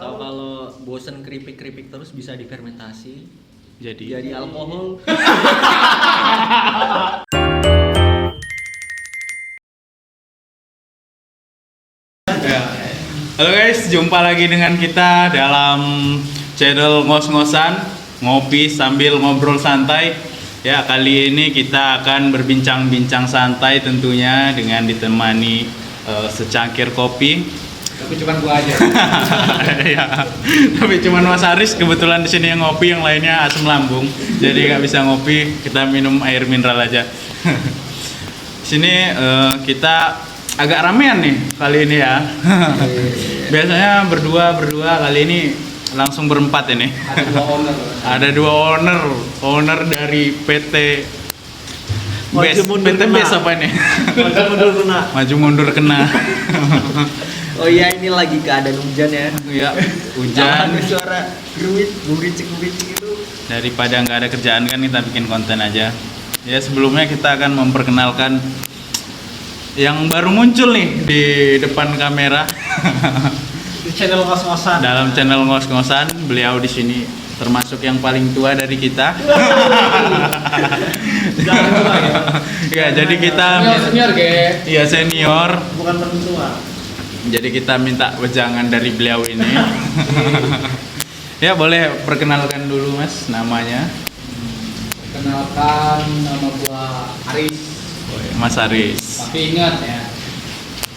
Atau kalau bosen keripik-keripik terus bisa difermentasi Jadi alkohol. Ya. Halo guys, jumpa lagi dengan kita dalam channel ngos-ngosan, ngopi sambil ngobrol santai. Ya, kali ini kita akan berbincang-bincang santai tentunya dengan ditemani secangkir kopi. Tapi cuma gua aja. Ya, tapi cuman Mas Aris kebetulan di sini yang ngopi, yang lainnya asam lambung. Jadi nggak bisa ngopi, kita minum air mineral aja. Sini kita agak ramean nih kali ini ya. Biasanya berdua, kali ini langsung berempat ini. Ada dua owner dari PT Best. PT Best apa ini? Maju mundur kena. Oh iya, ini lagi keadaan hujan ya. Iya, hujan. Ada suara guricik itu. Daripada nggak ada kerjaan kan kita bikin konten aja. Ya, sebelumnya kita akan memperkenalkan yang baru muncul nih di depan kamera. Di channel ngos-ngosan. Dalam channel ngos-ngosan, beliau di sini termasuk yang paling tua dari kita. Jangan tua ya. Ya, jadi kita Senior, iya senior. bukan tua. Jadi kita minta wejangan dari beliau ini. Ya, boleh perkenalkan dulu Mas namanya. Kenalkan, nama gua Aris. Mas Aris. Tapi ingat ya,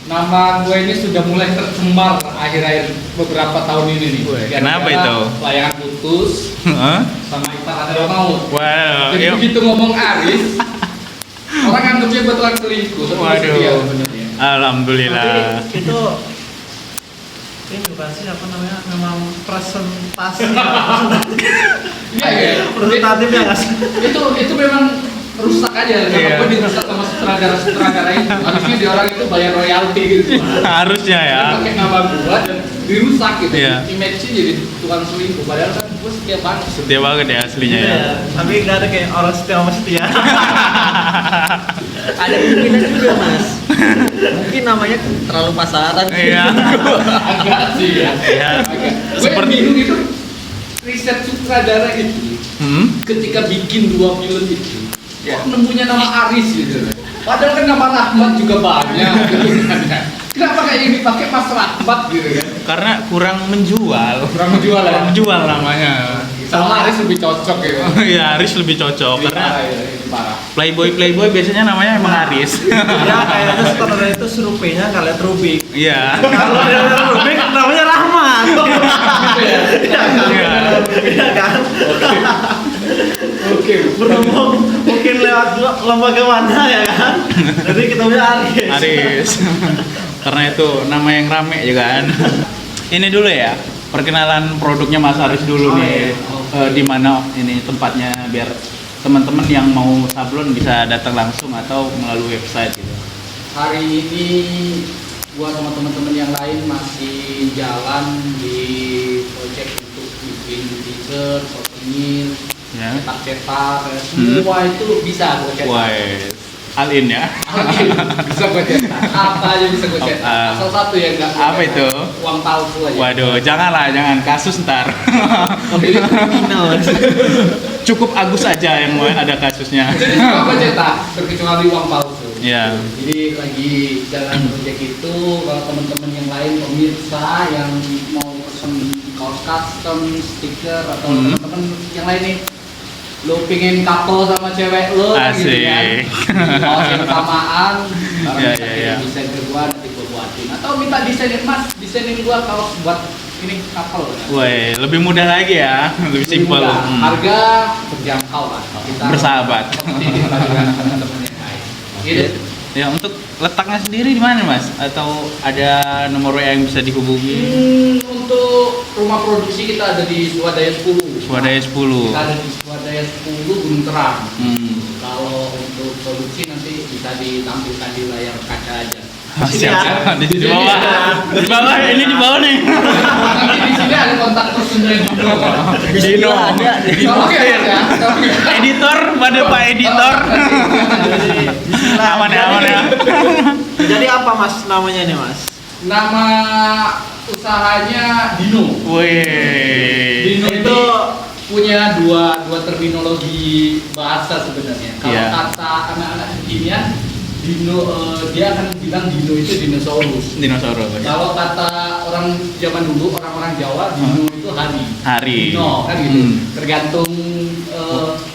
nama gue ini sudah mulai tercemar akhir-akhir beberapa tahun ini nih. Wih, Gara-gara kenapa itu? Layangan putus Hah? sama Itar ada maut. Wow, Jadi yuk. begitu ngomong Aris, orang anggapnya betulan selingkuh. Waduh. Dia sebenarnya. Alhamdulillah. Itu ini bukan sih apa namanya, memang presentasi Iya, iya. presentatif ya nggak sih? Itu memang rusak aja. Iya. Kenapa dirusak sama sutradara itu? Harusnya di orang itu bayar royalti gitu. Harusnya ya. Dia pakai nama gua dan dirusak gitu. Iya. Image-nya jadi tukang selingkuh. Padahal kan gua setia banget. Setia banget ya aslinya ya. Iya, tapi nggak ada kayak orang setia sama setia. Ada kemungkinan juga Mas. Mungkin namanya terlalu pasaran. Iya. Agak sih ya. Iya. Gue Seperti bingung itu riset sutradara itu ketika bikin dua film itu. Kok nemunya nama Aris gitu. Padahal kan nama Rahmat juga banyak gitu kan. Kenapa kayak ini pakai Mas Rahmat gitu kan? Karena kurang menjual. Kurang menjual ya. Kurang menjual namanya. Sama Aris lebih cocok gitu. Iya, Aris lebih cocok karena Ini parah. Playboy biasanya namanya emang Aris. Ya kayaknya sutradara itu surveinya nggak lihat Rubik. Iya. Kalau dia lihat Rubik namanya Rahmat. Iya. Iya kan? Oke. Berhubung mungkin lewat lembaga mana ya kan? Jadi kita punya Aris. Aris. Karena itu nama yang rame juga kan. Ini dulu ya, perkenalan produknya Mas Aris dulu nih. Di mana ini tempatnya biar teman-teman yang mau sablon bisa datang langsung atau melalui website gitu. Hari ini gua sama teman-teman yang lain masih jalan di project untuk bikin teaser, souvenir, Ya. cetak-cetak, semua itu bisa gua cetak. Wah, Alin ya. Bisa gua cetak. Apa aja bisa gua cetak. Ah. Asal satu yang enggak. Apa itu? Uang palsu aja. Waduh, jangan kasus ntar. Jadi kriminal. Cukup Agus aja yang mau ada kasusnya. Jadi semua gua cetak, terkecuali uang palsu. Iya. Jadi lagi jalan project itu, kalau teman-teman yang lain pemirsa yang mau pesen kaos custom, stiker atau teman-teman yang lain nih, lo pengen couple sama cewek lo kan gitu kan, Asik. kaos yang samaan, Ya, bisa ya, ya. kirim desain ke gua nanti gua buatin, atau minta desainin Mas, desainin gua kaos buat ini couple. Woi, lebih mudah lagi ya, lebih simpel. Mudah. Harga terjangkau lah. Kita Bersahabat. seperti kita dengan teman-teman yang lain. Gitu. Ya, untuk letaknya sendiri di mana Mas? Atau ada nomor WA yang bisa dihubungi? Untuk rumah produksi kita ada di Swadaya 10. Swadaya 10. Kita ada di Swadaya 10 Gunung Terang. Kalau untuk produksi nanti bisa ditampilkan di layar kaca aja. Siap. Di bawah. Di bawah, ini di bawah nih. Nanti di sini ada kontak personnya juga. Dino. Kalau ya, Editor, pada Pak Editor. Aman ya. Jadi apa Mas namanya nih Mas? Nama usahanya Dino. Wih. Dino Itu itu punya dua terminologi bahasa sebenarnya. Kalau Iya. kata anak-anak kekinian, Dino dia akan bilang Dino itu dinosaurus. Dinosaurus. Kalau kata orang zaman dulu, orang-orang Jawa, Dino itu hari. Hari. Dino kan gitu. Hmm. Tergantung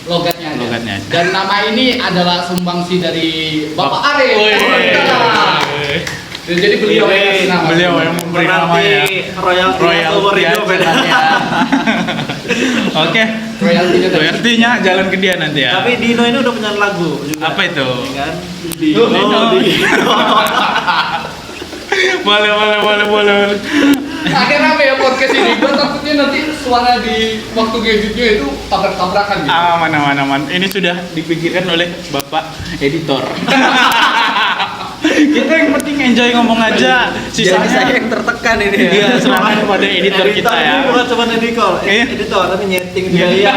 logatnya aja. Logatnya aja. Dan nama ini adalah sumbangsi dari Bapak Arif. Wih. Jadi beliau yang kasih nama. Beliau yang memberi namanya. royalti seumur hidup ya. Oke. Royaltinya tadi. Royaltinya jalan ke dia nanti ya. Tapi Dino ini udah punya lagu juga. Apa itu? Ya kan? Dino. boleh. Akhirnya rame ya podcast ini. Gue takutnya nanti suara di waktu gadgetnya itu tabrak-tabrakan gitu. Aman. Ini sudah dipikirkan oleh Bapak editor. Kita yang penting enjoy ngomong aja. Jadi saya Sisanya yang tertekan ini ya. iya, serahkan kepada editor kita ya. Ini bukan cuma editor, Iya. editor tapi nyeting Iya. biaya.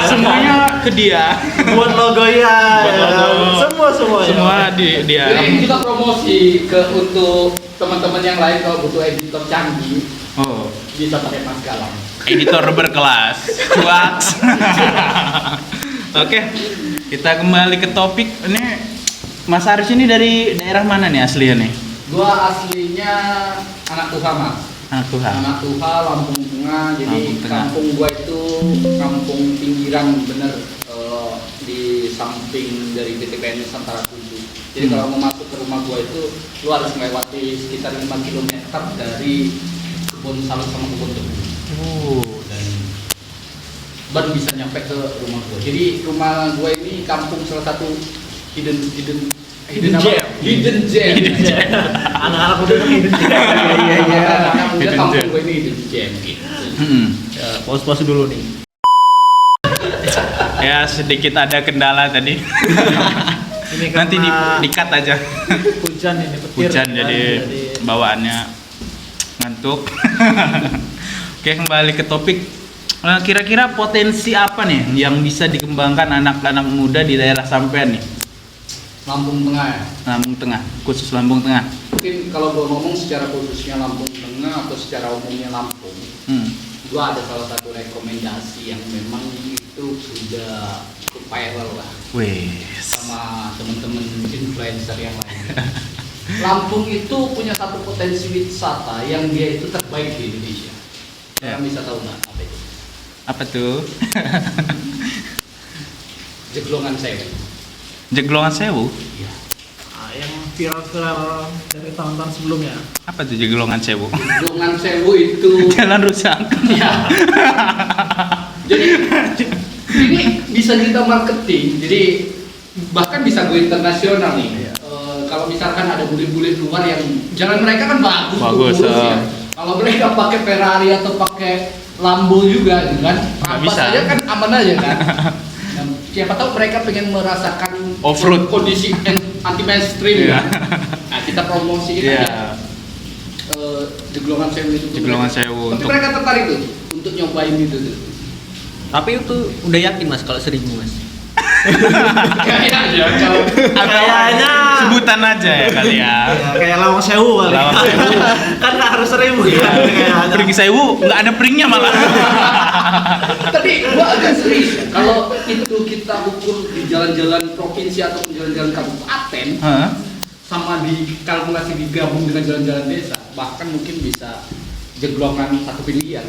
Semuanya ke dia. Buat logo ya. Buat ya kan? logo. Semua. Semua dia. Jadi kita promosi untuk teman-teman yang lain kalau butuh editor canggih Oh, bisa pakai Mas Galang. editor berkelas. Cuaks. Oke. Kita kembali ke topik. Ini Mas Aris ini dari daerah mana nih aslinya nih? Gua aslinya anak Tuha Mas. Anak Tuhan. Anak Tuha Lampung Tengah. Jadi Lampung Tengah. kampung gua itu kampung pinggiran bener di samping dari PTPN Nusantara 7. Jadi kalau mau masuk ke rumah gua itu lu harus melewati sekitar 5 km dari kebun sawit sama kebun tebu. Dan baru bisa nyampe ke rumah gua. Jadi rumah gua ini kampung salah satu hidden apa? gem. Hidden gem. Anak-anak udah hidden gem. Iya. Anak muda Hidden kampung gem. gua ini hidden gem gitu. Ya, pause dulu nih. Ya sedikit ada kendala tadi. Ini Nanti karena di-cut aja. hujan ini petir. Hujan kan, jadi bawaannya ngantuk. Oke, kembali ke topik. Kira-kira potensi apa nih yang bisa dikembangkan anak-anak muda di daerah sampean nih? Lampung Tengah ya. Lampung Tengah, khusus Lampung Tengah. Mungkin kalau gua ngomong secara khususnya Lampung Tengah atau secara umumnya Lampung, gua ada salah satu rekomendasi yang memang itu sudah cukup viral lah Wih. sama temen-temen influencer yang lain. Lampung itu punya satu potensi wisata yang dia itu terbaik di Indonesia. Ya. Kalian bisa tahu nggak apa itu? Apa tuh? Jeglongan Sewu. Jeglongan Sewu? Iya. Ah, yang viral-viral dari tahun-tahun sebelumnya. Apa tuh Jeglongan Sewu? Jeglongan Sewu itu Jalan rusak. ya. Jadi ini bisa kita marketing. Jadi bahkan bisa go internasional nih. Kalau misalkan ada bule-bule luar yang jalan mereka kan bagus, tuh, Bagus, mulus ya. Kalau mereka pakai Ferrari atau pakai Lambo juga gitu kan, Nggak apa bisa. saja kan aman aja kan. Nah, siapa tahu mereka pengen merasakan Off-road. kondisi anti mainstream Iya. ya. Nah kita promosiin Iya. aja. Jeglongan Sewu itu. Jeglongan Sewu Tapi untuk mereka tertarik tuh untuk nyobain itu tuh. Tapi itu udah yakin Mas kalau 1000 Mas. Kayaknya kalau Kayaknya sebutan aja ya kali ya. ya, kayak Lawang Sewu kali. Lawang Sewu. Kan nggak harus 1000 ya. Kayaknya. Pring Sewu nggak ada pringnya malah. tapi gua agak serius ya. Kalau itu kita ukur di jalan-jalan provinsi atau jalan-jalan kabupaten Hah? sama dikalkulasi digabung dengan jalan-jalan desa, bahkan mungkin bisa jeglongan satu pilihan.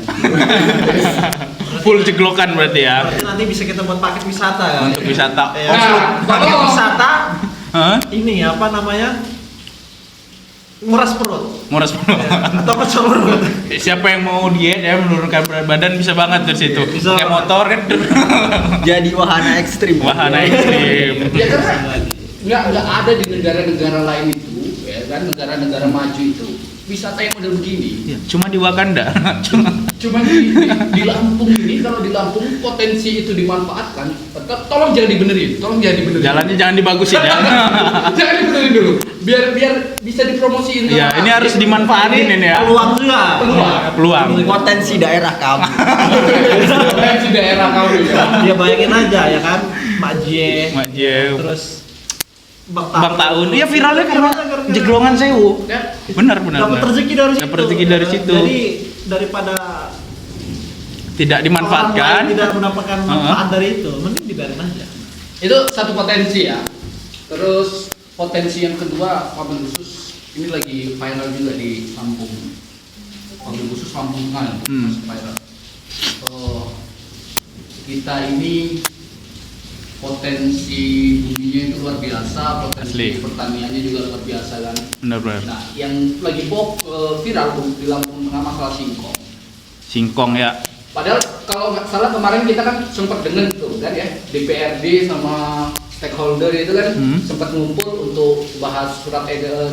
Full jeglokan berarti ya. Berarti nanti bisa kita buat paket wisata kan? Untuk wisata. Ya, Nah, paket kalau- wisata Hah? ini apa namanya? Nguras perut. Nguras Ya, atau kecil perut. Siapa yang mau diet ya menurunkan berat badan bisa banget dari situ. Bisa. Pakai motor kan. Jadi wahana ekstrim. Wahana ekstrim. Ya karena nggak ada di negara-negara lain itu, ya kan negara-negara maju itu wisata yang model begini. Iya, cuma di Wakanda. Cuma di Lampung ini, kalau di Lampung potensi itu dimanfaatkan, tolong jangan dibenerin, Jalannya jangan dibagusin ya. jangan dibenerin dulu, biar bisa dipromosiin. Iya, ini harus dimanfaatin ini ya. Peluang juga. Peluang. Potensi daerah kamu. Potensi daerah kamu ya. Ya bayangin aja ya kan, Mak Jie. Mak Jie. Terus Bang Taun. Iya viralnya karena Gara-gara- jeglongan sewu. Ya, Benar. Dapat rezeki dari situ. Dapat rezeki dari situ. Jadi daripada Tidak orang dimanfaatkan. lain tidak mendapatkan manfaat dari itu, mending dibiarin aja. itu satu potensi ya. Terus potensi yang kedua, wabil khusus ini lagi viral juga di Lampung. Wabil khusus Lampung kan masih viral. Kita ini potensi buminya itu luar biasa, potensi Asli. pertaniannya juga luar biasa kan. Benar. Nah, yang lagi viral di Lampung Tengah masalah singkong. Singkong ya. Padahal kalau nggak salah kemarin kita kan sempat dengar tuh kan ya, DPRD sama stakeholder itu kan sempat ngumpul untuk bahas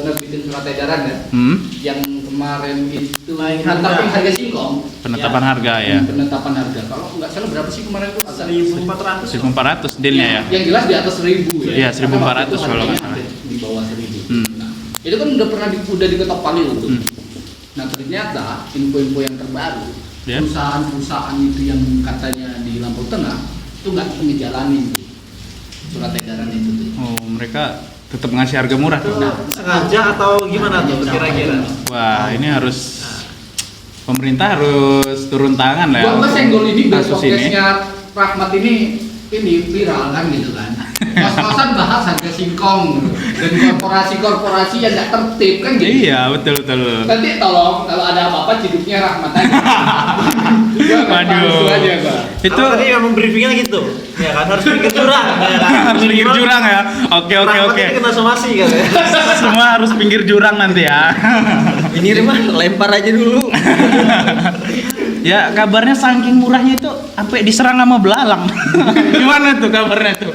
nerbitin surat edaran ya. Yang kemarin itu penetapan harga singkong. Penetapan harga ya. Penetapan harga. Kalau nggak salah berapa sih kemarin tuh? 1.400. 1.400 dealnya ya. Yang jelas di atas 1.000 ya. Iya, 1.400 Karena waktu itu kalau nggak harganya salah. di bawah 1.000. Nah, itu kan udah diketok palu itu. Nah, ternyata info-info yang terbaru, Ya. perusahaan-perusahaan itu yang katanya di Lampung Tengah itu nggak ngejalanin tuh surat edaran itu tuh. Oh, mereka tetap ngasih harga murah tuh. Nah, Sengaja atau gimana tuh kira-kira? Wah, ini harus pemerintah harus turun tangan lah ya. Gua senggol ini kasus ini. podcastnya Rahmat ini viral kan gitu kan. Kos-kosan bahas harga singkong dan korporasi-korporasi yang nggak tertib kan gitu. Iya, betul. Nanti tolong kalau ada apa-apa ciduknya Rahmat aja. Gua nggak Waduh. palsu aja gua. Itu Aku tadi memang briefingnya gitu, ya kan harus pinggir jurang, ya kan? harus pinggir jurang ya. Oke. Rahmat ini kena somasi kan ya. Semua harus pinggir jurang nanti ya. Ini Rima lempar aja dulu. Ya kabarnya saking murahnya itu sampai diserang sama belalang. Gimana tuh kabarnya tuh?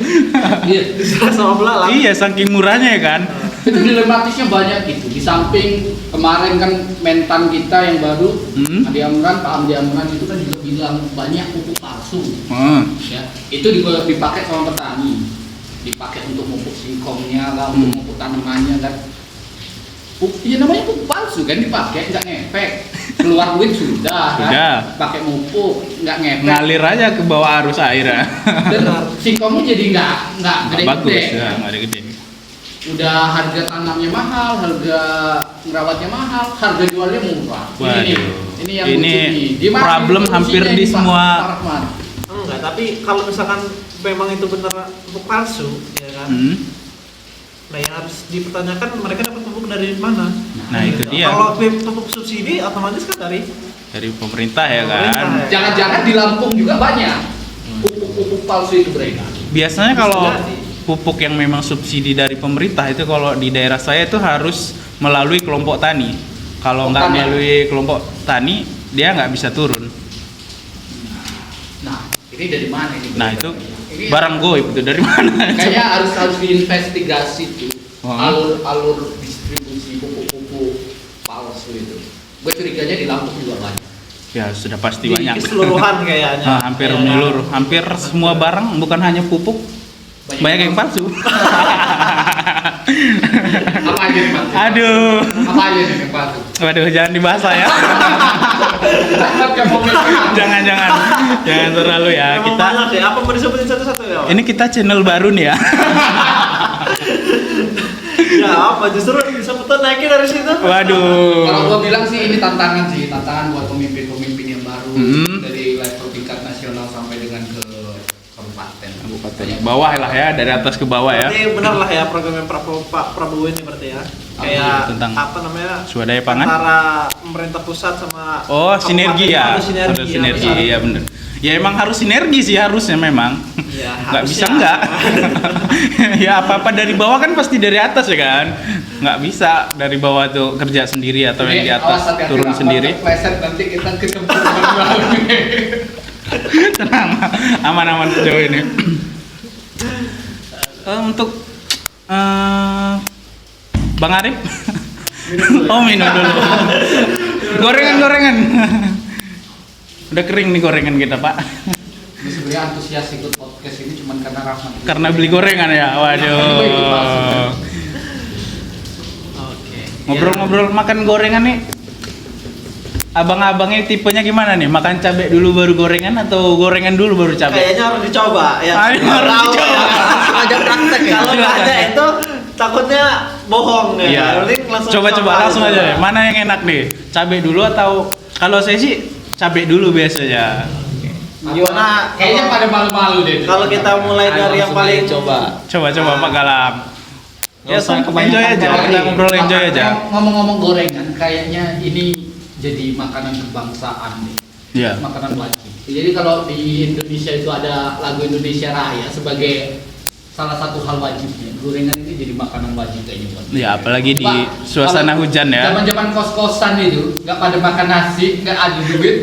Iya. Diserah sama belalang. Iya saking murahnya ya kan. Itu dilematisnya banyak gitu. Di samping kemarin kan mentan kita yang baru, Adi Amran, Pak Amdi Amran itu kan juga bilang banyak pupuk palsu. Ya, itu dipakai sama petani, dipakai untuk pupuk singkongnya lah, untuk pupuk tanamannya kan. Ya namanya pupuk palsu kan dipakai, nggak ngefek, keluar duit sudah kan, Sudah. pakai pupuk nggak ngefek, Ngalir aja ke bawah arus air ya. dan singkongnya jadi nggak Nggak bagus gede-gede. ya, nggak ada gede. Udah harga tanamnya mahal, harga ngerawatnya mahal, harga jualnya murah. Waduh. Ini yang Ini lucu nih. Di mana problem solusinya hampir ini, di Pak semua- Rahmat? Enggak, tapi kalau misalkan memang itu benar pupuk palsu, ya kan? Nah, yang harus dipertanyakan mereka dapat pupuk dari mana? Nah itu dia. Kalau pupuk subsidi otomatis kan dari Dari pemerintah ya Pemerintah, kan. ya. Jangan-jangan di Lampung juga banyak pupuk-pupuk palsu itu beredar. Biasanya kalau Jadi. pupuk yang memang subsidi dari pemerintah itu kalau di daerah saya itu harus melalui kelompok tani. Kalau nggak Tani. melalui kelompok tani dia nggak bisa turun. Nah, ini dari mana ini? Nah itu Ini barang goib itu dari mana? kayaknya harus diinvestigasi tuh Oh. alur distribusi pupuk-pupuk palsu itu. Gue curiganya di Lampung juga banyak. Ya sudah pasti di banyak. keseluruhan kayaknya. Nah, hampir Ya, menyeluruh, hampir semua barang bukan hanya pupuk, banyak yang palsu. Apa aja yang palsu? Aduh, Apa aja yang palsu? waduh jangan dibahas lah ya. Rahmat yang mau jangan terlalu ya. Memang Kita banyak ya. Apa mau disebutin satu-satu ya? Pak? ini kita channel baru nih ya. Ya apa justru disebutin naikin dari situ. Waduh. Kalau gua bilang sih ini tantangan buat pemimpin-pemimpin yang baru Hmm. dari level tingkat nasional sampai dengan ke kabupaten. Kabupaten bawah lah ya, dari atas ke bawah ya. Berarti benar lah ya program yang Pak Prabowo ini berarti ya. Kayak tentang apa namanya? swadaya pangan? Antara pemerintah pusat sama Oh, sinergi ya. Ada sinergi. Ada sinergi, ya bener. Ya emang harus sinergi sih harusnya memang. Ya, Nggak bisa harusnya. nggak. Ya apa-apa dari bawah kan pasti dari atas ya kan. Nggak bisa dari bawah tuh kerja sendiri atau yang di atas turun sendiri. Pleset nanti kita kecemplungan lagi. Tenang, aman-aman sejauh ini. Untuk Bang Arif, oh minum dulu. Gorengan. Udah kering nih gorengan kita Pak. Ini sebenarnya antusias ikut podcast ini cuma karena Rahmat. Karena beli gorengan ya, waduh. Oke. Ngobrol-ngobrol makan gorengan nih. Abang-abangnya tipenya gimana nih? Makan cabai dulu baru gorengan atau gorengan dulu baru cabai? Kayaknya harus dicoba ya. Harus Nggak tahu dicoba. ya. Ajak praktek ya. Kalau nggak ada itu takutnya bohong ya. Iya. Mending langsung Coba langsung aja deh. Mana yang enak nih? Cabai dulu atau kalau saya sih cabai dulu biasanya. Gimana? Kayaknya pada malu-malu deh. Kalau kita mulai dari yang paling coba. Coba Pak Galang. Ya, Usah enjoy kebanyakan aja. kali. Kita ngobrol enjoy aja. Ngomong-ngomong gorengan, kayaknya ini jadi makanan kebangsaan nih. Iya. Makanan wajib. Jadi kalau di Indonesia itu ada lagu Indonesia Raya sebagai salah satu hal wajibnya. Gorengan ini jadi makanan wajib kayaknya buat. Ya, apalagi di Pak, suasana kalau hujan ya. Zaman-zaman kos-kosan itu nggak pada makan nasi, nggak ada duit.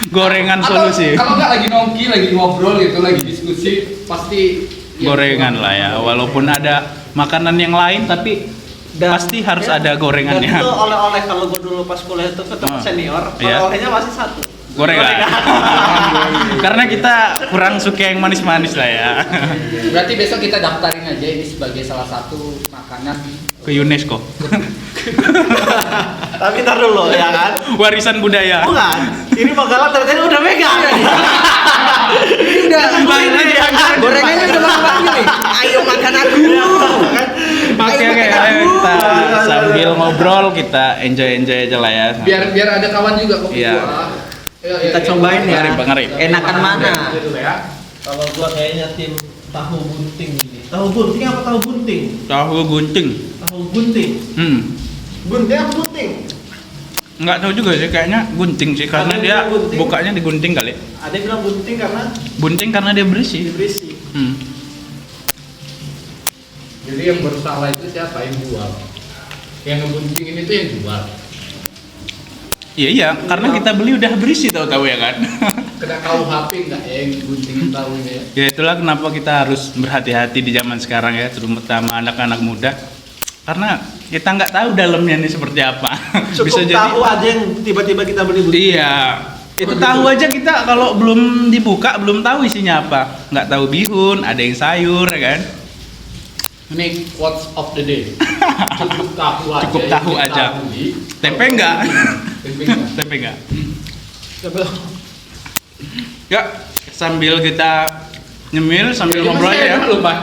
Gorengan Atau solusi. kalau nggak lagi nongki, lagi ngobrol gitu, lagi diskusi, pasti Gorengan lah ya. Walaupun ada makanan yang lain tapi pasti harus ada gorengannya. Dan itu oleh-oleh kalau gue dulu pas kuliah itu ketemu senior, Iya. oleh-olehnya masih satu. Gorengan. Karena kita kurang suka yang manis-manis lah ya. Berarti besok kita daftarin aja ini sebagai salah satu makanan Ke UNESCO. Tapi ntar dulu ya kan. Warisan budaya. Bukan. Ini Magalang ternyata udah megang. Udah, gorengannya udah makan gini. Ayo makan aku. Oke, ayo kita sambil ngobrol kita enjoy aja lah ya. biar ada kawan juga kok. Iya. Kita cobain ya. Ngarip. Enakan mana? Kalau gua kayaknya tim tahu bunting ini. Tahu bunting apa tahu bunting? Tahu gunting. Tahu bunting. Bunting apa bunting? Nggak tahu juga sih, kayaknya gunting sih karena Kalau dia dia gunting. bukanya digunting kali. Ada yang bilang bunting karena Bunting karena dia berisi. berisi. Jadi yang bersalah itu siapa yang jual? Yang ngebuntingin itu yang jual. Iya, karena kita beli udah berisi tahu-tahu ya kan. Kena KUHP nggak ya yang guntingin tahu ini ya? Ya itulah kenapa kita harus berhati-hati di zaman sekarang ya, terutama anak-anak muda. Karena kita nggak tahu dalamnya nih seperti apa. Cukup tahu aja yang tiba-tiba kita beli bunting. Iya. Itu tahu aja kita kalau belum dibuka belum tahu isinya apa. Nggak tahu bihun, ada yang sayur ya kan. Ini quotes of the day. Cukup tahu aja. Cukup tahu yang aja. diketahui. Tempe enggak? Tempe nggak? Tempe enggak. Coba. Ya, sambil kita nyemil sambil Ya, ngobrol masih aja ya. enak loh, Pak.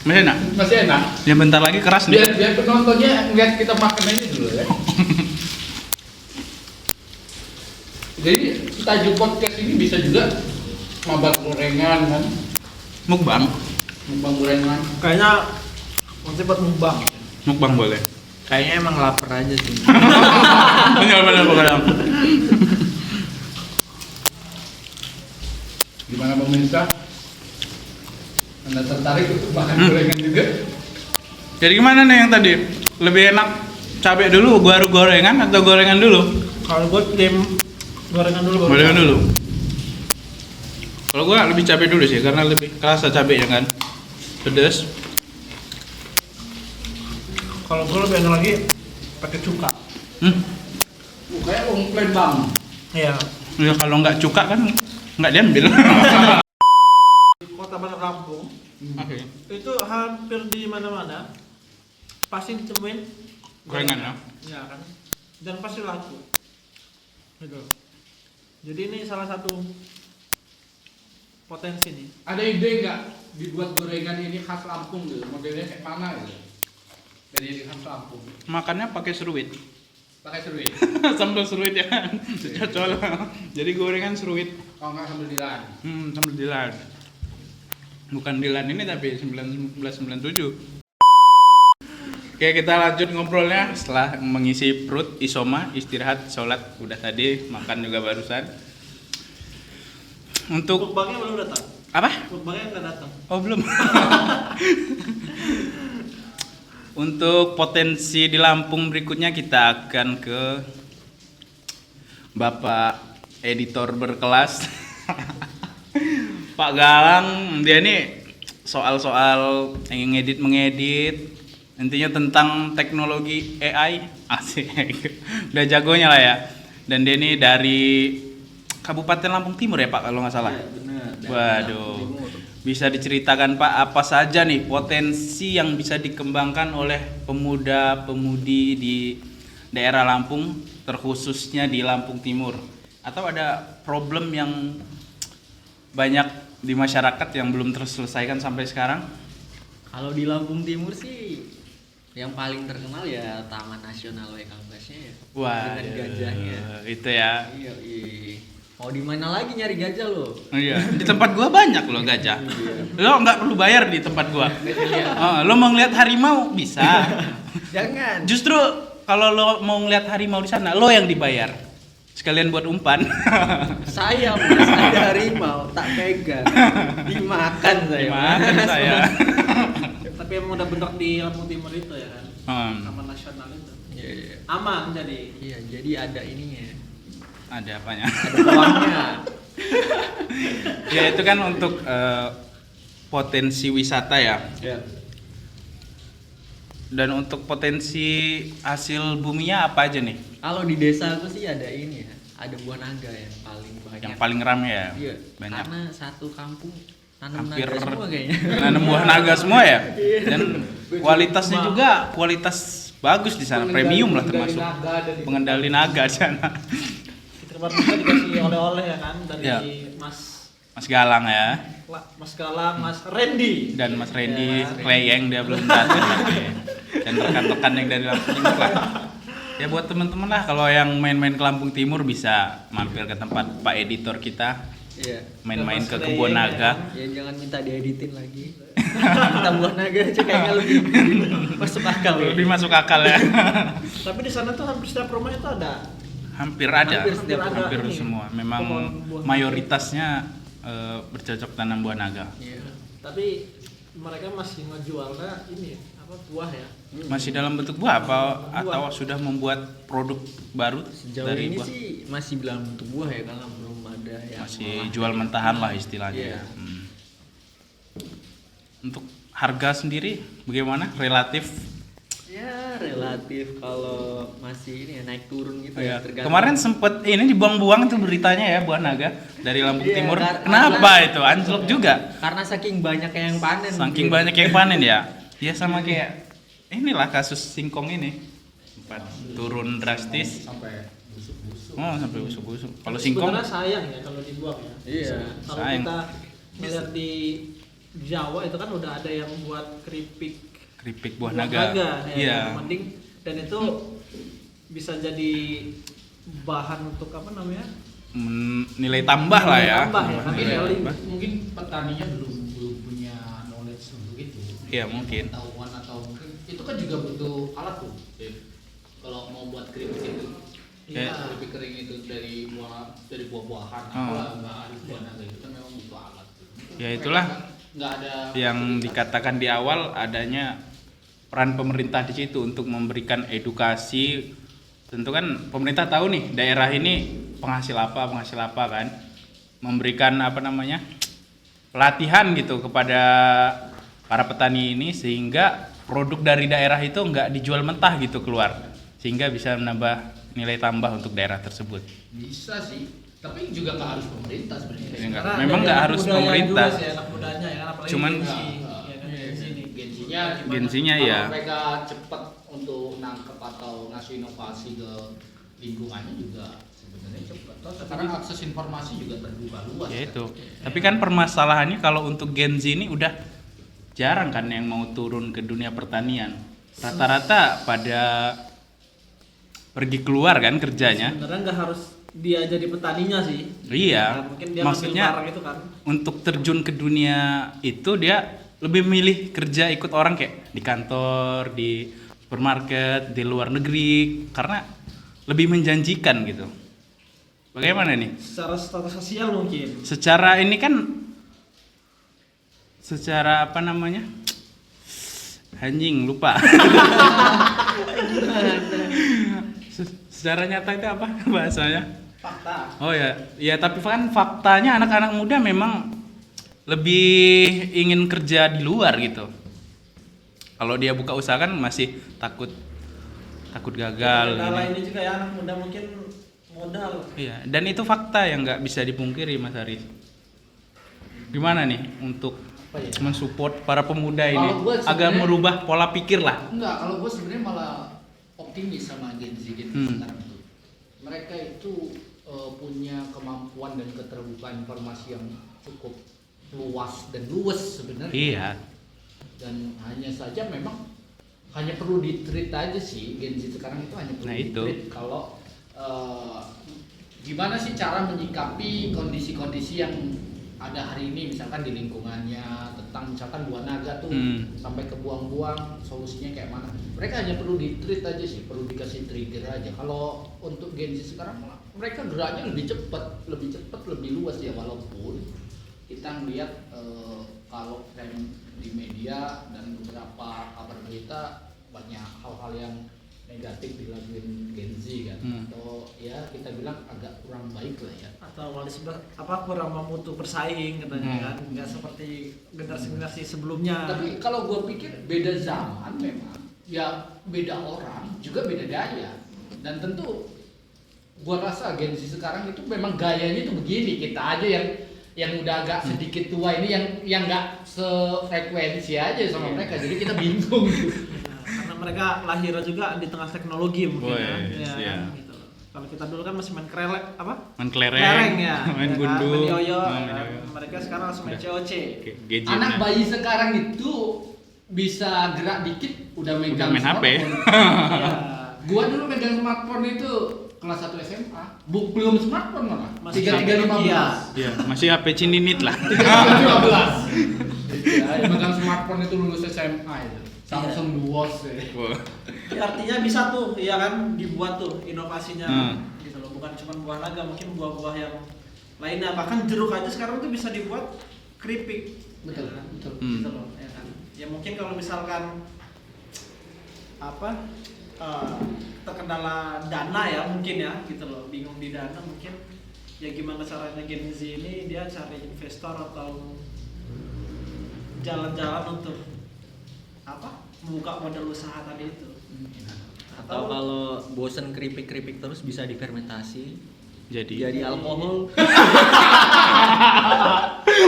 Masih enak. Masih enak. Ya bentar lagi keras nih. Biar penontonnya ngeliat kita makan ini dulu ya. Jadi tajuk podcast ini bisa juga mabat gorengan kan, Mukbang. mukbang gorengan. Kayaknya nanti buat mukbang. Mukbang boleh. Kayaknya emang lapar aja sih. Benar Bang. Gimana pemirsa? Anda tertarik untuk makan gorengan juga? Jadi gimana nih yang tadi? Lebih enak cabai dulu, baru gorengan atau gorengan dulu? Kalau gue tim gorengan dulu. baru Gorengan cabai. dulu. Kalau gua lebih cabai dulu sih karena lebih kerasa cabainya kan. Pedas. Kalau gue lebih enak lagi pakai cuka. Kayak plain bang. Iya. Ya kalau nggak cuka kan nggak diambil. Di Kota Bandar Lampung Oke. itu hampir di mana-mana pasti ditemuin Gorengan ya? Iya kan. Dan pasti laku. Gitu. Jadi ini salah satu potensi nih. Ada ide nggak dibuat gorengan ini khas Lampung gitu? Modelnya kayak mana gitu? Dari khas Lampung. Makannya pakai seruit. Pakai seruit. Sambal seruit ya kan. Cocok. Jadi gorengan seruit. Kalau nggak sambil dilan. Sambal dilan. Bukan dilan ini tapi 1997. Oke, kita lanjut ngobrolnya setelah mengisi perut, isoma, istirahat, sholat udah tadi, makan juga barusan. Untuk Mukbangnya belum datang. apa? Mukbangnya nggak datang. Oh belum. Untuk potensi di Lampung berikutnya kita akan ke Bapak editor berkelas Pak Galang. Dia ini soal-soal yang mengedit intinya tentang teknologi AI. Asik. Udah jagonya lah ya. Dan dia ini dari Kabupaten Lampung Timur ya Pak kalau nggak salah. Benar. Waduh. Bisa diceritakan Pak apa saja nih potensi yang bisa dikembangkan oleh pemuda-pemudi di daerah Lampung, terkhususnya di Lampung Timur? Atau ada problem yang banyak di masyarakat yang belum terselesaikan sampai sekarang? Kalau di Lampung Timur sih yang paling terkenal ya Taman Nasional Waikambasnya ya. Wah, Dengan gajahnya. itu ya. Iya, mau di mana lagi nyari gajah lo? Iya, di tempat gua banyak loh gajah. Lo nggak perlu bayar di tempat gua. Lo mau ngeliat harimau bisa. Jangan. Justru kalau lo mau ngeliat harimau di sana, lo yang dibayar. Sekalian buat umpan. Saya mas ada harimau tak pegang, dimakan saya. Dimakan saya. Tapi emang udah bentrok di Lampung Timur itu ya kan. Taman nasional itu. Iya, iya. Aman jadi. Iya, jadi ada ininya. Ada apanya? Ada uangnya. Ya itu kan untuk potensi wisata ya. Ya. Dan untuk potensi hasil buminya apa aja nih? Kalau di desa aku sih ada ini ya, ada buah naga yang paling banyak. Yang paling ramai ya? Iya. Banyak. Karena satu kampung nanam Hampir naga semua kayaknya. nanam buah naga semua ya. Dan kualitasnya juga kualitas bagus di sana, premium lah termasuk. Pengendali naga di sana. Kita kemarin juga dikasih oleh-oleh ya kan dari Ya. Mas Galang ya. Mas Galang, Mas Randy. Dan Mas Randy Ya, Kleyeng dia belum datang tapi. Dan rekan-rekan yang dari Lampung Timur lah. Ya buat teman-teman lah kalau yang main-main ke Lampung Timur bisa mampir ke tempat Pak Editor kita. Iya. Main-main Mas ke Kleyeng kebun ya. naga. Ya jangan minta dieditin lagi. Minta buah naga aja kayaknya lebih masuk akal ya. Lebih masuk akal ya. Tapi di sana tuh hampir setiap rumah itu ada. Hampir ada, Hampir ada semua. ini, Memang pohon buah mayoritasnya bercocok tanam buah naga. Iya. Tapi mereka masih ngejualnya ini apa buah ya. Masih dalam bentuk buah apa Buah. atau sudah membuat produk baru Sejauh dari ini buah? sih masih dalam bentuk buah ya karena belum ada yang Masih ngolah. jual mentahan lah istilahnya. Iya. Ya. Untuk harga sendiri bagaimana? Relatif? Ya relatif kalau masih ini ya naik turun gitu ya tergantung. Kemarin sempet ini dibuang-buang tuh beritanya ya buah naga dari Lampung Iya, Timur. karena- Kenapa itu? Anjlok juga. Karena saking banyak yang panen. Saking gitu. banyak yang panen ya. Ya sama kayak inilah kasus singkong ini. Sempat turun drastis. Sampai busuk-busuk. Oh, sampai busuk-busuk. Kalau singkong Sebenarnya sayang ya kalau dibuang ya. Iya. Kalau Sayang. kita melihat di Jawa itu kan udah ada yang buat keripik keripik buah naga. ya, Iya. mending dan itu bisa jadi bahan untuk apa namanya? Nilai tambah lah ya. Tambah ya, kan? Mungkin, Iya. mungkin petaninya belum punya knowledge untuk itu. Iya, mungkin. Pengetahuan atau mungkin itu kan juga butuh alat tuh. Dave. Kalau mau buat keripik itu, Iya. keripik kering itu dari buah-buahan, Oh. apalah nggak harus buah naga itu kan memang butuh alat. Tuh. Ya itulah Nggak ada yang dikatakan di awal adanya peran pemerintah di situ untuk memberikan edukasi. Tentu kan pemerintah tahu nih daerah ini penghasil apa kan, memberikan apa namanya pelatihan gitu kepada para petani ini sehingga produk dari daerah itu nggak dijual mentah gitu keluar, sehingga bisa menambah nilai tambah untuk daerah tersebut. bisa sih, tapi juga nggak harus pemerintah sebenarnya. Ya, enggak. Karena Memang dari nggak anak harus mudanya pemerintah. juga sih, anak mudanya ya, apalagi Cuman- Gen Z, ya kan, Gen Z nih. Gengsinya gimana? Gengsinya Kalau ya. mereka cepat untuk nangkep atau ngasih inovasi ke lingkungannya juga sebenarnya cepat. Sekarang akses informasi juga terbuka luas. Ya kan? itu. Tapi kan permasalahannya kalau untuk Gen Z ini udah jarang kan yang mau turun ke dunia pertanian. Rata-rata pada pergi keluar kan kerjanya. Sebenarnya nggak harus dia jadi petaninya sih. Iya. Ya, mungkin dia Maksudnya ngambil barang itu kan. untuk terjun ke dunia itu dia lebih milih kerja ikut orang kayak di kantor, di supermarket, di luar negeri karena lebih menjanjikan gitu. Bagaimana nih? Secara status sosial mungkin. Secara ini kan secara apa namanya? Anjing lupa. Secara nyata itu apa bahasanya? Fakta. Oh ya, ya tapi kan faktanya anak-anak muda memang lebih ingin kerja di luar gitu. Kalau dia buka usaha kan masih takut gagal. Kendala Gini. ini juga ya anak muda mungkin modal. Iya, dan itu fakta yang nggak bisa dipungkiri Mas Haris. Gimana nih untuk Apa ya? mensupport para pemuda ini Kalau gua agar sebenarnya- merubah pola pikir lah? Enggak, kalau gue sebenarnya malah optimis sama Gen Z sekarang tuh. Mereka itu punya kemampuan dan keterbukaan informasi yang cukup luas dan luwes sebenarnya. Iya. Dan hanya saja memang hanya perlu di-treat aja sih, Gen Z sekarang itu hanya perlu Nah, itu. di-treat kalau gimana sih cara menyikapi kondisi-kondisi yang ada hari ini, misalkan di lingkungannya, tentang misalkan buah naga tuh sampai kebuang-buang, solusinya kayak mana. Mereka hanya perlu di-treat aja sih, perlu dikasih trigger aja. Kalau untuk Gen Z sekarang mereka geraknya lebih cepat, lebih luas ya, walaupun kita ngeliat kalau tren di media dan beberapa kabar berita banyak hal-hal yang negatif dilakuin Gen Z kan, atau ya kita bilang agak kurang baik lah ya, Atau malah kurang mampu untuk bersaing katanya kan, nggak seperti generasi sebelumnya. tapi kalau gue pikir beda zaman memang ya, beda orang juga beda gaya, dan tentu gue rasa Gen Z sekarang itu memang gayanya itu begini. Kita aja yang udah agak sedikit tua ini yang nggak sefrekuensi aja sama mereka, jadi kita bingung. Karena mereka lahir juga di tengah teknologi mungkin Wes, ya, iya. kan, gitu. Kalau kita dulu kan masih main kerelek apa? Main kelereng, Kelereng ya. main ya kan? gundu, Main yoyo. main ya kan? yoyo. Mereka sekarang langsung main COC. Gadget. Anak bayi sekarang itu bisa gerak dikit udah megang main HP. smartphone. Iya. Gua dulu megang smartphone itu kelas 1 SMA, belum smartphone malah. Masih 3315. Iya, masih HP Cininit lah. 3315. Iya, megang smartphone itu lulus SMA itu. Samsung Duos ya. Wah. Ya, artinya bisa tuh, ya kan, dibuat tuh inovasinya Hmm. gitu loh. Bukan cuma buah naga, mungkin buah-buah yang lainnya. Bahkan jeruk aja sekarang tuh bisa dibuat keripik. Betul, ya kan? betul. Gitu loh, ya kan. Ya mungkin kalau misalkan apa terkendala dana ya mungkin ya gitu loh, bingung di dana mungkin ya gimana caranya Gen Z ini dia cari investor atau jalan-jalan untuk apa membuka modal usaha tadi itu. Atau kalau bosen keripik-keripik terus bisa difermentasi Jadi alkohol.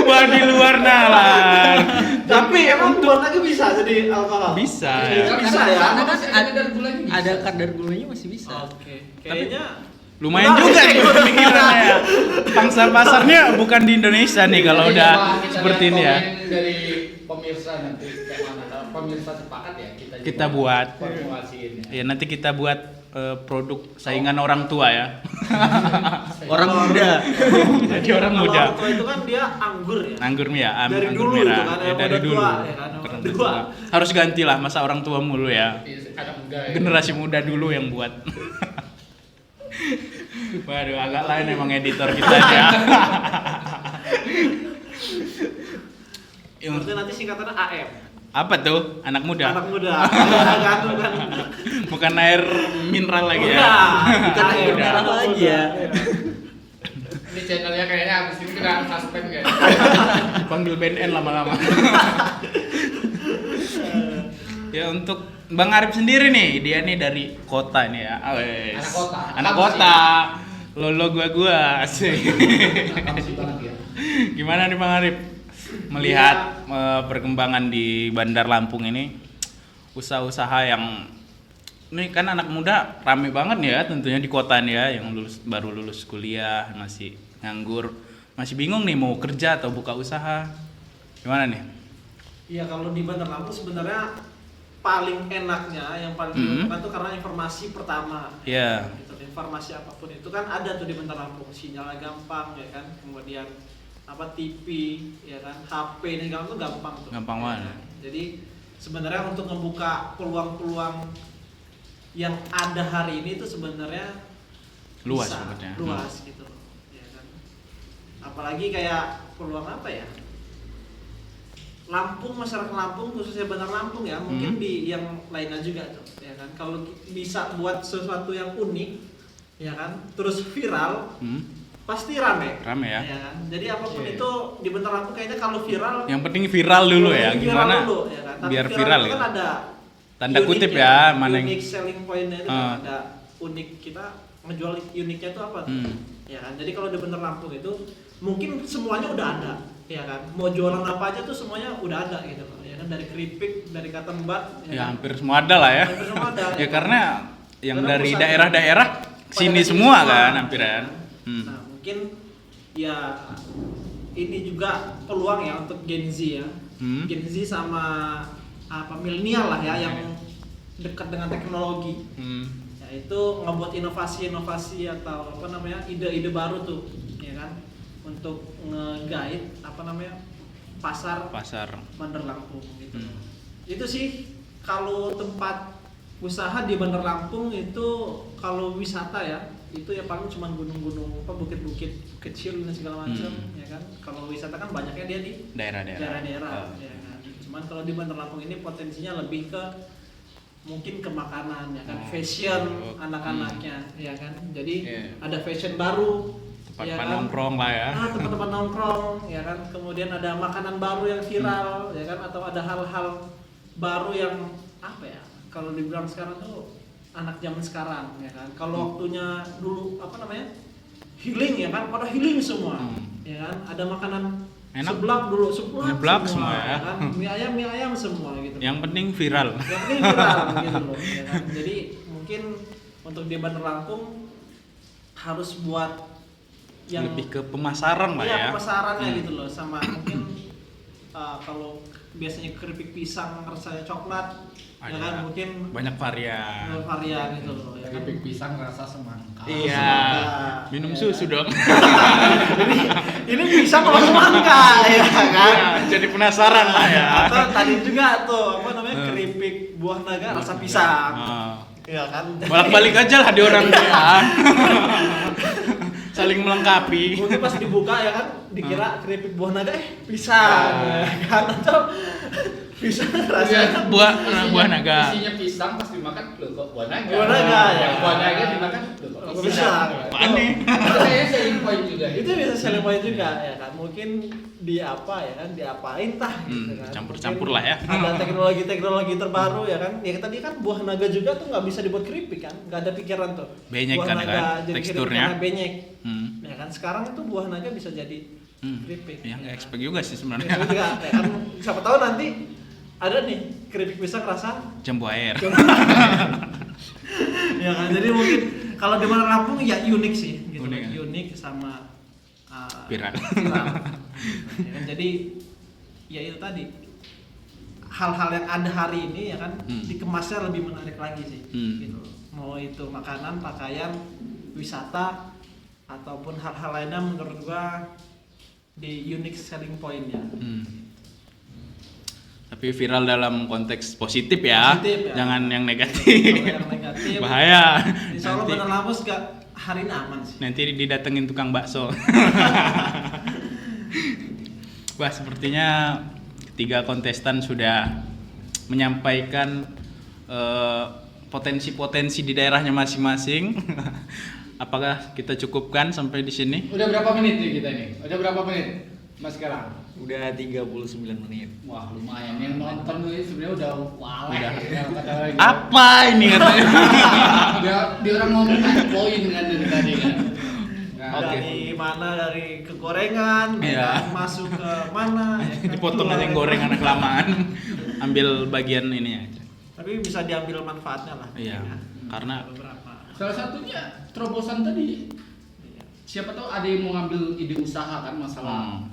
wah, di luar nalar. Tapi emang buat lagi bisa jadi alkohol. Bisa. Ya, bisa ya. Karena Kan masih ada kadar gulanya bisa. Ada kadar gulanya masih bisa. Oke. Kayaknya Lumayan juga nih pemikirannya ya. Pangsa pasarnya bukan di Indonesia nih kalau Nanti udah coba kita seperti lihat ini ya. komen dari pemirsa nanti kayak mana. Kalau pemirsa sepakat ya Kita buat. formulasiin ya. Ya nanti kita buat produk saingan orang tua ya. Orang muda. Jadi orang kalau muda. orang tua itu kan dia anggur ya. Anggur ya, Dari anggur dulu merah. itu kan, Ya, yang dari udah dulu. tua, ya kan, yang Orang udah tua. tua. Harus gantilah masa orang tua mulu ya. Anak muda ya. Generasi muda dulu yang buat. Waduh, agak lain emang editor kita ya. Berarti nanti singkatannya AM. Apa tuh? Anak muda. Anak muda. Kan bukan. Bukan air mineral lagi ya. Bukan Anak air muda mineral lagi ya. Ini channelnya kayaknya abis ini kena suspend guys. Panggil BNN lama-lama. Ya untuk Bang Arif sendiri nih, dia nih dari kota nih ya. Awes. Anak kota. Anak kota. Lolo gua sih. Makasih banget ya. Gimana nih Bang Arif melihat perkembangan di Bandar Lampung ini, usaha-usaha yang ini kan anak muda rame banget nih ya tentunya di kota nih ya, yang baru lulus kuliah masih nganggur, masih bingung nih mau kerja atau buka usaha. Gimana nih? Iya, kalau di Bandar Lampung sebenarnya paling enaknya yang paling dilakukan tuh karena informasi pertama. Iya. Gitu, informasi apapun itu kan ada tuh di Bandar Lampung, sinyalnya gampang ya kan, kemudian apa TV ya kan, HP dan segala itu gampang tuh. Gampang Ya banget. kan? Jadi sebenarnya untuk membuka peluang-peluang yang ada hari ini itu sebenarnya Luas bisa, maksudnya. luas gitu loh, ya kan. Apalagi kayak peluang apa ya? Lampung, masyarakat Lampung khususnya Bandar Lampung ya, mungkin di yang lainnya juga tuh, ya kan. Kalau bisa buat sesuatu yang unik, ya kan, terus viral, pasti rame. Rame ya. kan. Jadi apapun itu di Bandar Lampung kayaknya kalau viral, Yang penting viral dulu ya, viral gimana dulu, ya kan. Tapi biar viral viral itu ya. kan ada Tanda kutip uniknya, ya, mana yang unique selling point-nya itu kan ada unik, kita ngejual uniknya itu apa tuh? Ya kan. Jadi kalau di Bandar Lampung itu mungkin semuanya udah ada, ya kan. Mau jualan apa aja tuh semuanya udah ada gitu loh. Ya kan, dari keripik, dari katembat, ya kan? hampir semua ada lah ya. Hampir semua ada, Ya karena yang Karena dari pusat- daerah-daerah pada sini kesini semua kan hampir kan. Nah, mungkin ya ini juga peluang ya untuk Gen Z ya. Gen Z sama milenial lah ya yang dekat dengan teknologi. Ya, itu ngebuat inovasi-inovasi atau ide-ide baru tuh, ya kan, untuk nge-guide pasar Bandar Lampung gitu. Itu sih kalau tempat usaha di Bandar Lampung itu. Kalau wisata ya itu ya paling cuma gunung-gunung bukit-bukit kecil dan segala macam, ya kan. Kalau wisata kan banyaknya dia di daerah-daerah, ya kan. Cuman kalau di Bandar Lampung ini potensinya lebih ke mungkin ke makanan, ya kan, fashion anak-anaknya, ya kan. Jadi ada fashion baru, tempat nongkrong lah ya. Tempat-tempat nongkrong, ya kan. Kemudian ada makanan baru yang viral, ya kan, atau ada hal-hal baru yang kalau dibilang sekarang tuh anak zaman sekarang, ya kan. Kalau waktunya dulu healing, ya kan, pada healing semua, ya kan. Ada makanan enak, seblak semua, ya kan. Mie ayam semua gitu. Yang penting viral. Gitu loh, ya kan. Jadi mungkin untuk di Bandar Lampung harus buat yang lebih ke pemasaran lah ya. Pemasarannya gitu loh, sama mungkin kalau biasanya keripik pisang rasanya coklat, ya kan, mungkin banyak varian gitu loh, ya kan. Keripik pisang rasa semangka. Iya. Minum susu dong. ini pisang sama semangka, ya kan. Jadi penasaran lah ya. Atau tadi juga tuh keripik buah naga rasa pisang. Ya kan. Balik-balik aja lah di orang ya. Saling melengkapi. Mungkin pas dibuka ya kan dikira keripik buah naga pisang, ya kan, atau pisang rasanya buah naga. Isinya pisang pas dimakan loh kok buah naga. Buah naga ya. Buah naga dimakan loh kok pisang. Apaan nih? Itu kayaknya selling point juga. Itu bisa selling point juga, ya kan. Mungkin diapain tah gitu kan. Campur-campur lah ya. Ada teknologi terbaru, ya kan. Ya tadi kan buah naga juga tuh nggak bisa dibuat keripik kan. Nggak ada pikiran tuh. Benyek buah kan naga kan jadi teksturnya. benyek. Ya kan, sekarang itu buah naga bisa jadi keripik. Ya nggak expect juga sih sebenarnya. Ya juga, ya kan. Siapa tahu nanti ada nih keripik pisang rasa Jambu air. Ya kan, jadi mungkin kalau di Bandar Lampung ya unik sih gitu. Unik sama viral. Ya kan, jadi ya itu tadi hal-hal yang ada hari ini, ya kan, dikemasnya lebih menarik lagi sih gitu. Mau itu makanan, pakaian, wisata ataupun hal-hal lainnya, menurut gua di unique selling point-nya. Tapi viral dalam konteks positif ya, jangan yang negatif. Kalau yang negatif bahaya. Insya Allah Bandar Lampung hari ini aman sih. Nanti didatengin tukang bakso. Wah, sepertinya ketiga kontestan sudah menyampaikan potensi-potensi di daerahnya masing-masing. Apakah kita cukupkan sampai di sini? Udah berapa menit nih kita nih? Udah berapa menit Mas sekarang? Udah 39 menit. Wah, lumayan. Yang nonton tuh sebenarnya udah walek. Ya, kata lagi. Apa ini katanya? Dia orang ngomong kan poin kan dari tadi kan. Nah, Dari mana, dari kegorengan, Iya. masuk ke mana, ya kan? Dipotong aja yang goreng anak kelamaan. Ambil bagian ini aja. Tapi bisa diambil manfaatnya lah. Iya, ya. karena Beberapa. salah satunya terobosan tadi. Siapa tahu ada yang mau ngambil ide usaha kan masalah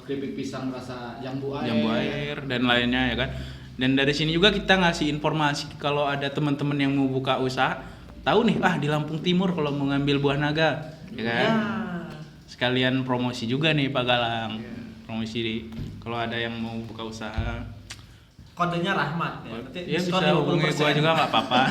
keripik pisang rasa jambu air dan lainnya ya kan. Dan dari sini juga kita ngasih informasi kalau ada teman-teman yang mau buka usaha, tahu nih di Lampung Timur kalau mau ngambil buah naga, ya kan. Ya. Sekalian promosi juga nih Pak Galang. Promosi kalau ada yang mau buka usaha. Kodenya Rahmat ya. Nanti Ya diskon bisa hubungi 50%. gua juga nggak apa-apa.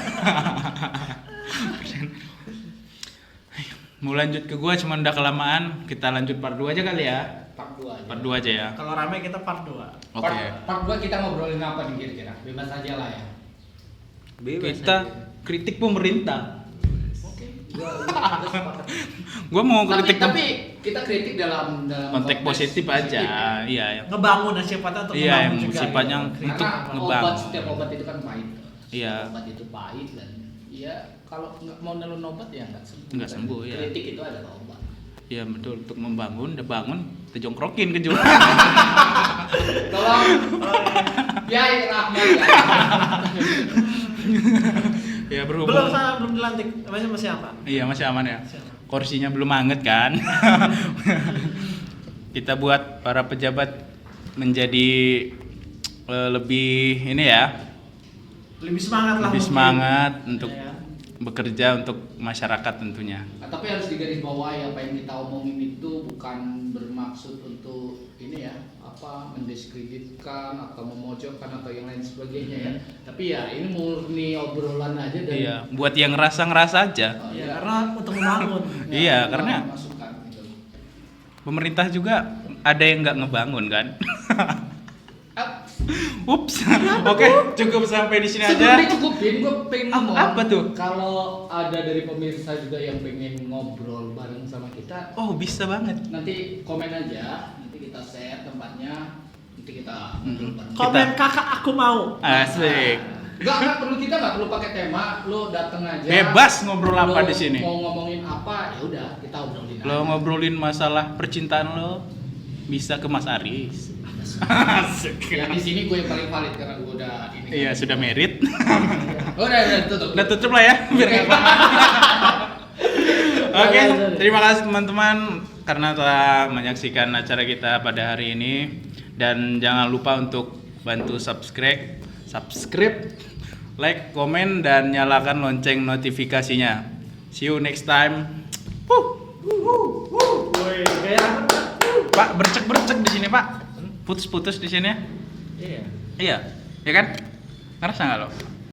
Mau lanjut ke gua cuman udah kelamaan, kita lanjut part 2 aja kali ya. Part 2 aja ya. Kalau rame kita part 2. Oke. Part 2 kita ngobrolin apa nih kira-kira? Bebas aja lah ya. Kita kritik pemerintah. Oke. Gua mau kritik Tapi kita kritik dalam konteks positif aja. ya. Iya, ya. Ngebangun ya, sifatnya untuk Iya, ngebangun yang juga. sifatnya gitu. untuk Karena ngebangun. setiap obat itu kan pahit. Iya. Obat itu pahit dan ya kalau nggak mau nelun obat ya nggak sembuh. Nggak sembuh, ya. Kritik itu adalah obat. Iya betul, untuk membangun, udah bangun, kita jongkrokin ke jurang. Tolong ya Rahmat ya. Ya berhubung. Belum dilantik, masih apa? Iya masih aman ya. Masih aman. Kursinya belum anget kan. Kita buat para pejabat menjadi lebih ini ya, Lebih semangat lah. lebih mungkin. semangat untuk Ya. bekerja untuk masyarakat tentunya. Tapi harus digarisbawahi apa yang kita omongin itu bukan bermaksud untuk ini ya, apa mendiskreditkan atau memojokkan atau yang lain sebagainya ya. Tapi ya ini murni obrolan aja dan Iya, buat yang ngerasa aja. Ya, karena untuk membangun. Iya, karena masukan gitu. pemerintah juga ada yang nggak ngebangun kan. Ah, Ups. Oke, cukup sampai di sini sebelum aja. dicukupin, gue pengen ngomong. Apa tuh? Kalau ada dari pemirsa juga yang pengen ngobrol bareng sama kita, Oh, bisa banget. nanti komen aja, nanti kita share tempatnya, nanti kita ngobrol bareng. Komen kakak aku mau. Asik. Nggak perlu pakai tema, lo dateng aja. Bebas ngobrol apa Lo di sini. Mau ngomongin apa, ya udah kita obrolin. Lo aja. ngobrolin masalah percintaan lo bisa ke Mas Aris. Asik. Ya di sini gue yang paling valid karena gue udah ini. Iya, sudah merit. Oh, udah tutup. Udah tutup lah ya. Biar nggak Oke, terima kasih teman-teman karena telah menyaksikan acara kita pada hari ini, dan jangan lupa untuk bantu subscribe, like, komen, dan nyalakan lonceng notifikasinya. See you next time. Woi, kayak apa? Pak, bercek di sini, Pak. Putus-putus di sini. Iya. Iya, ya kan? Ngerasa nggak lo?